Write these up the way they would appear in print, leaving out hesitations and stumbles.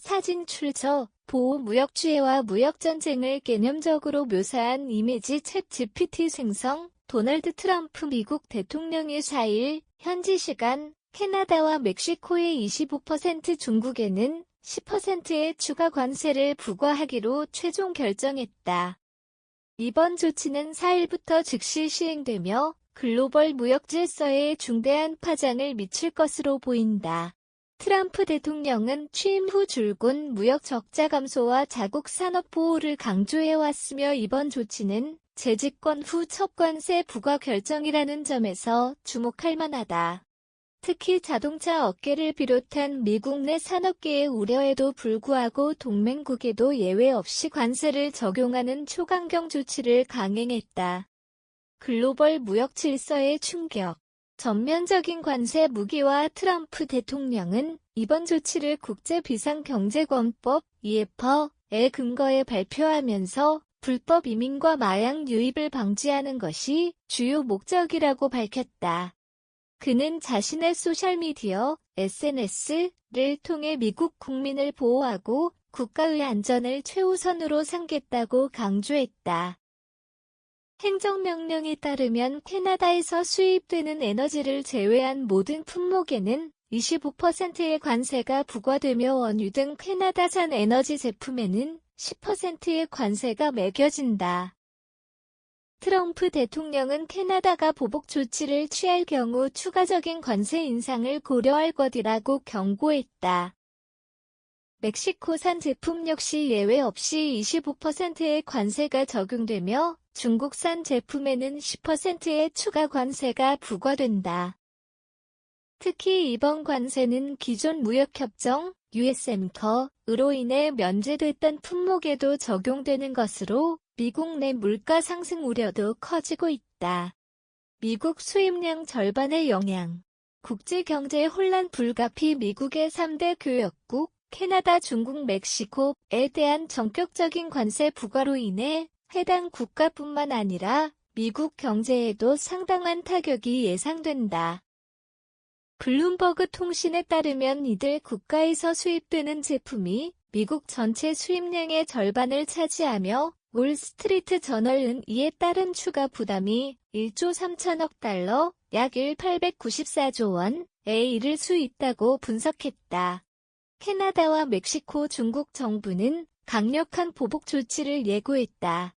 사진 출처, 보호무역주의와 무역전쟁을 개념적으로 묘사한 이미지 챗 GPT 생성, 도널드 트럼프 미국 대통령이 4일, 현지 시간, 캐나다와 멕시코의 25%, 중국에는 10%의 추가 관세를 부과하기로 최종 결정했다. 이번 조치는 4일부터 즉시 시행되며 글로벌 무역 질서에 중대한 파장을 미칠 것으로 보인다. 트럼프 대통령은 취임 후 줄곧 무역 적자 감소와 자국 산업 보호를 강조해왔으며 이번 조치는 재집권 후 첫 관세 부과 결정이라는 점에서 주목할 만하다. 특히 자동차 업계를 비롯한 미국 내 산업계의 우려에도 불구하고 동맹국에도 예외 없이 관세를 적용하는 초강경 조치를 강행했다. 글로벌 무역 질서의 충격. 전면적인 관세 무기화. 트럼프 대통령은 이번 조치를 국제비상경제권법 (EFA)에 근거해 발표하면서 불법 이민과 마약 유입을 방지하는 것이 주요 목적이라고 밝혔다. 그는 자신의 소셜미디어 SNS를 통해 미국 국민을 보호하고 국가의 안전을 최우선으로 삼겠다고 강조했다. 행정명령에 따르면 캐나다에서 수입되는 에너지를 제외한 모든 품목에는 25%의 관세가 부과되며 원유 등 캐나다산 에너지 제품에는 10%의 관세가 매겨진다. 트럼프 대통령은 캐나다가 보복 조치를 취할 경우 추가적인 관세 인상을 고려할 것이라고 경고했다. 멕시코산 제품 역시 예외 없이 25%의 관세가 적용되며 중국산 제품에는 10%의 추가 관세가 부과된다. 특히 이번 관세는 기존 무역협정 USMCA로 인해 면제됐던 품목에도 적용되는 것으로 미국 내 물가 상승 우려도 커지고 있다. 미국 수입량 절반의 영향. 국제경제 혼란. 불가피. 미국의 3대 교역국 캐나다, 중국, 멕시코에 대한 전격적인 관세 부과로 인해 해당 국가뿐만 아니라 미국 경제에도 상당한 타격이 예상된다. 블룸버그 통신에 따르면 이들 국가에서 수입되는 제품이 미국 전체 수입량의 절반을 차지하며 월스트리트 저널은 이에 따른 추가 부담이 1조 3천억 달러, 약 894조 원에 이를 수 있다고 분석했다. 캐나다와 멕시코, 중국 정부는 강력한 보복 조치를 예고했다.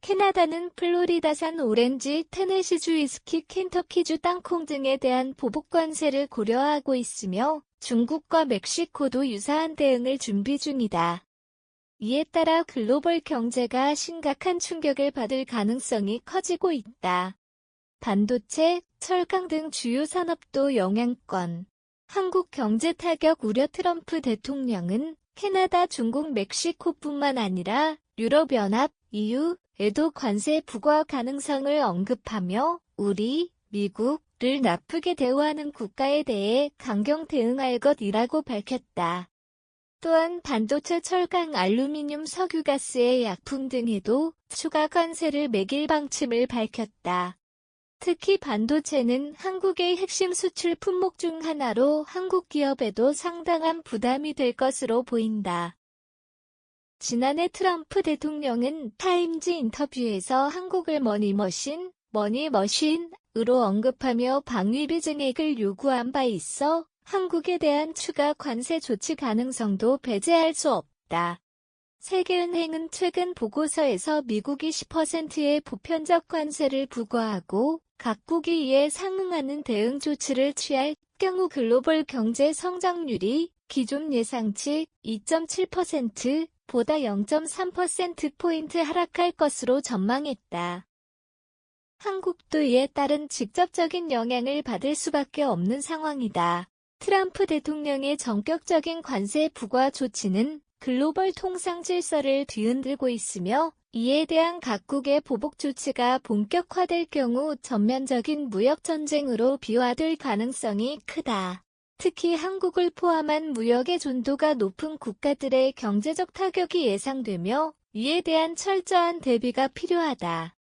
캐나다는 플로리다산 오렌지, 테네시주 위스키, 켄터키주 땅콩 등에 대한 보복 관세를 고려하고 있으며 중국과 멕시코도 유사한 대응을 준비 중이다. 이에 따라 글로벌 경제가 심각한 충격을 받을 가능성이 커지고 있다. 반도체, 철강 등 주요 산업도 영향권. 한국 경제 타격 우려. 트럼프 대통령은 캐나다, 중국, 멕시코뿐만 아니라 유럽연합, EU에도 관세 부과 가능성을 언급하며 우리, 미국을 나쁘게 대우하는 국가에 대해 강경 대응할 것이라고 밝혔다. 또한 반도체, 철강, 알루미늄, 석유가스의 약품 등에도 추가 관세를 매길 방침을 밝혔다. 특히 반도체는 한국의 핵심 수출 품목 중 하나로 한국 기업에도 상당한 부담이 될 것으로 보인다. 지난해 트럼프 대통령은 타임즈 인터뷰에서 한국을 머니머신으로 언급하며 방위비 증액을 요구한 바 있어 한국에 대한 추가 관세 조치 가능성도 배제할 수 없다. 세계은행은 최근 보고서에서 미국이 10%의 보편적 관세를 부과하고 각국이 이에 상응하는 대응 조치를 취할 경우 글로벌 경제 성장률이 기존 예상치 2.7%보다 0.3%포인트 하락할 것으로 전망했다. 한국도 이에 따른 직접적인 영향을 받을 수밖에 없는 상황이다. 트럼프 대통령의 전격적인 관세 부과 조치는 글로벌 통상 질서를 뒤흔들고 있으며 이에 대한 각국의 보복 조치가 본격화될 경우 전면적인 무역 전쟁으로 비화될 가능성이 크다. 특히 한국을 포함한 무역의 존도가 높은 국가들의 경제적 타격이 예상되며 이에 대한 철저한 대비가 필요하다.